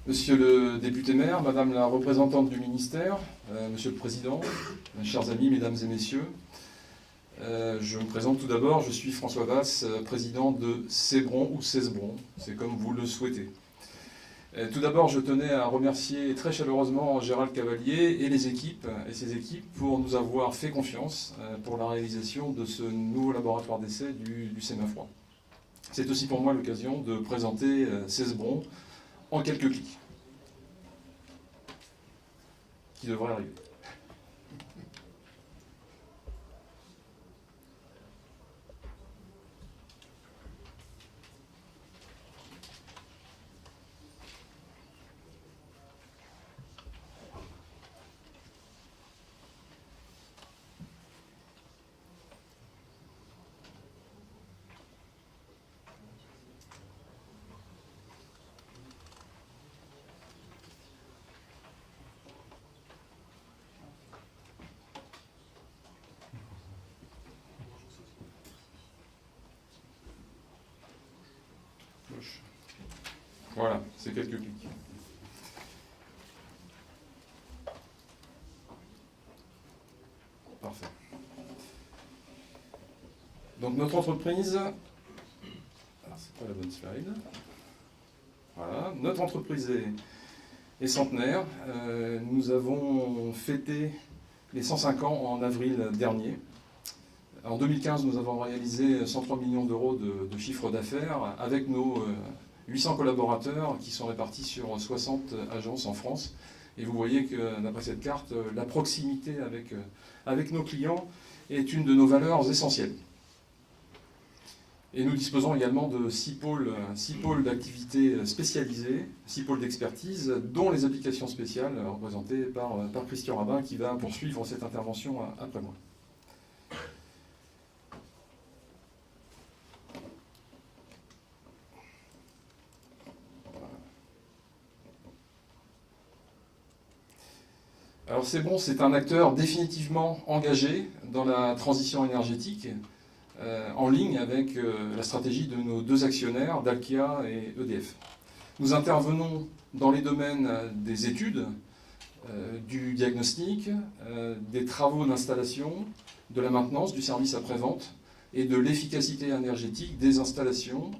Monsieur le député maire, Madame la représentante du ministère, Monsieur le Président, chers amis, Mesdames et Messieurs, je me présente tout d'abord, je suis François Vasse, président de Cébron ou Cesbron, c'est comme vous le souhaitez. Tout d'abord, je tenais à remercier très chaleureusement Gérald Cavalier et ses équipes pour nous avoir fait confiance pour la réalisation de ce nouveau laboratoire d'essai du Sémafroid. C'est aussi pour moi l'occasion de présenter Cesbron en quelques clics, qui devraient arriver. Voilà, c'est quelques clics. Parfait. Donc notre entreprise, c'est pas la bonne slide. Voilà, notre entreprise est centenaire. Nous avons fêté les 105 ans en avril dernier. En 2015, nous avons réalisé 103 millions d'euros de chiffre d'affaires avec nos 800 collaborateurs qui sont répartis sur 60 agences en France. Et vous voyez que, d'après cette carte, la proximité avec nos clients est une de nos valeurs essentielles. Et nous disposons également de 6 pôles d'activités spécialisées, 6 pôles d'expertise, dont les applications spéciales représentées par Christian Rabin qui va poursuivre cette intervention après moi. Alors Cébron, c'est un acteur définitivement engagé dans la transition énergétique, en ligne avec la stratégie de nos deux actionnaires, Dalkia et EDF. Nous intervenons dans les domaines des études, du diagnostic, des travaux d'installation, de la maintenance, du service après-vente et de l'efficacité énergétique des installations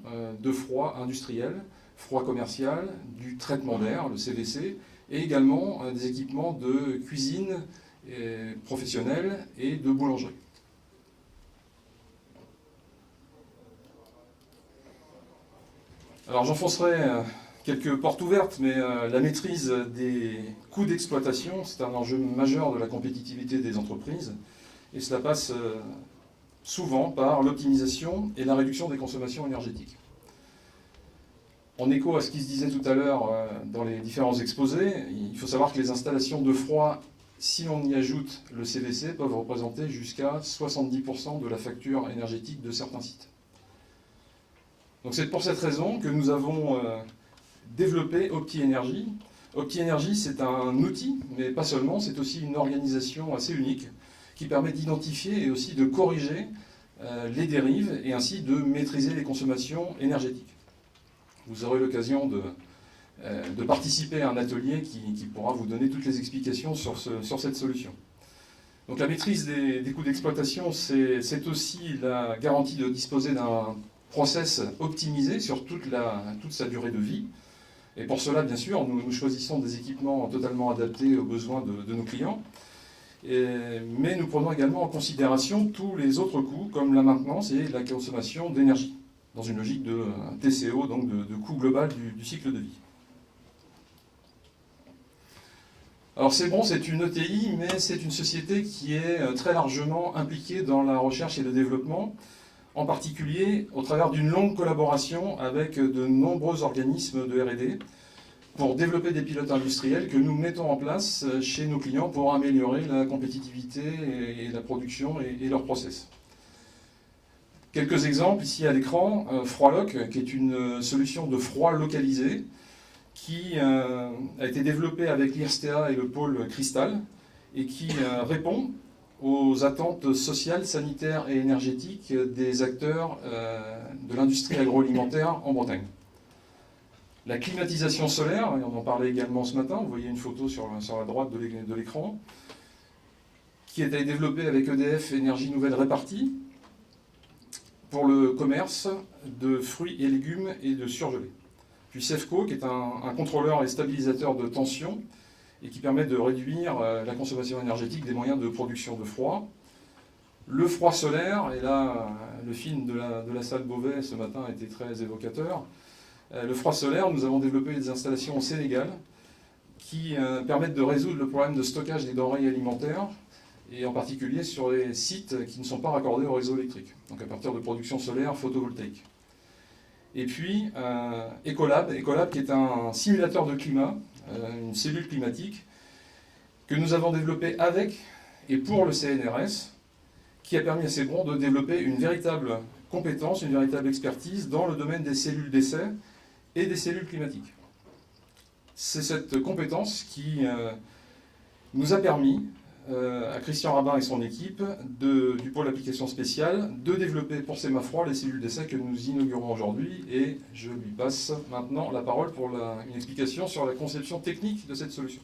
de froid industriel, froid commercial, du traitement d'air, le CVC, et également des équipements de cuisine professionnelle et de boulangerie. Alors j'enfoncerai quelques portes ouvertes, mais la maîtrise des coûts d'exploitation, c'est un enjeu majeur de la compétitivité des entreprises, et cela passe souvent par l'optimisation et la réduction des consommations énergétiques. En écho à ce qui se disait tout à l'heure dans les différents exposés, il faut savoir que les installations de froid, si on y ajoute le CVC, peuvent représenter jusqu'à 70% de la facture énergétique de certains sites. Donc c'est pour cette raison que nous avons développé OptiEnergy. OptiEnergy, c'est un outil, mais pas seulement, c'est aussi une organisation assez unique qui permet d'identifier et aussi de corriger les dérives et ainsi de maîtriser les consommations énergétiques. Vous aurez l'occasion de participer à un atelier qui pourra vous donner toutes les explications sur cette solution. Donc la maîtrise des coûts d'exploitation, c'est aussi la garantie de disposer d'un process optimisé sur toute sa durée de vie. Et pour cela, bien sûr, nous choisissons des équipements totalement adaptés aux besoins de nos clients. Mais nous prenons également en considération tous les autres coûts, comme la maintenance et la consommation d'énergie, dans une logique de TCO, donc de coût global du cycle de vie. Alors Cébron, c'est une ETI, mais c'est une société qui est très largement impliquée dans la recherche et le développement, en particulier au travers d'une longue collaboration avec de nombreux organismes de R&D pour développer des pilotes industriels que nous mettons en place chez nos clients pour améliorer la compétitivité et la production et leurs process. Quelques exemples ici à l'écran, Froidlock, qui est une solution de froid localisé, qui a été développée avec l'IRSTEA et le pôle Cristal, et qui répond aux attentes sociales, sanitaires et énergétiques des acteurs de l'industrie agroalimentaire en Bretagne. La climatisation solaire, et on en parlait également ce matin, vous voyez une photo sur la droite de l'écran, qui a été développée avec EDF Énergie Nouvelle Répartie pour le commerce de fruits et légumes et de surgelés. Puis CEFCO, qui est un contrôleur et stabilisateur de tension et qui permet de réduire la consommation énergétique des moyens de production de froid. Le froid solaire, et là le film de la salle Beauvais ce matin était très évocateur. Le froid solaire, nous avons développé des installations au Sénégal qui permettent de résoudre le problème de stockage des denrées alimentaires, et en particulier sur les sites qui ne sont pas raccordés au réseau électrique, donc à partir de production solaire photovoltaïque. Et puis Ecolab qui est un simulateur de climat, une cellule climatique, que nous avons développé avec et pour le CNRS, qui a permis à Cébron de développer une véritable compétence, une véritable expertise dans le domaine des cellules d'essai et des cellules climatiques. C'est cette compétence qui nous a permis, à Christian Rabin et son équipe, du pôle application spéciale, de développer pour Sémafroid les cellules d'essai que nous inaugurons aujourd'hui. Et je lui passe maintenant la parole pour une explication sur la conception technique de cette solution.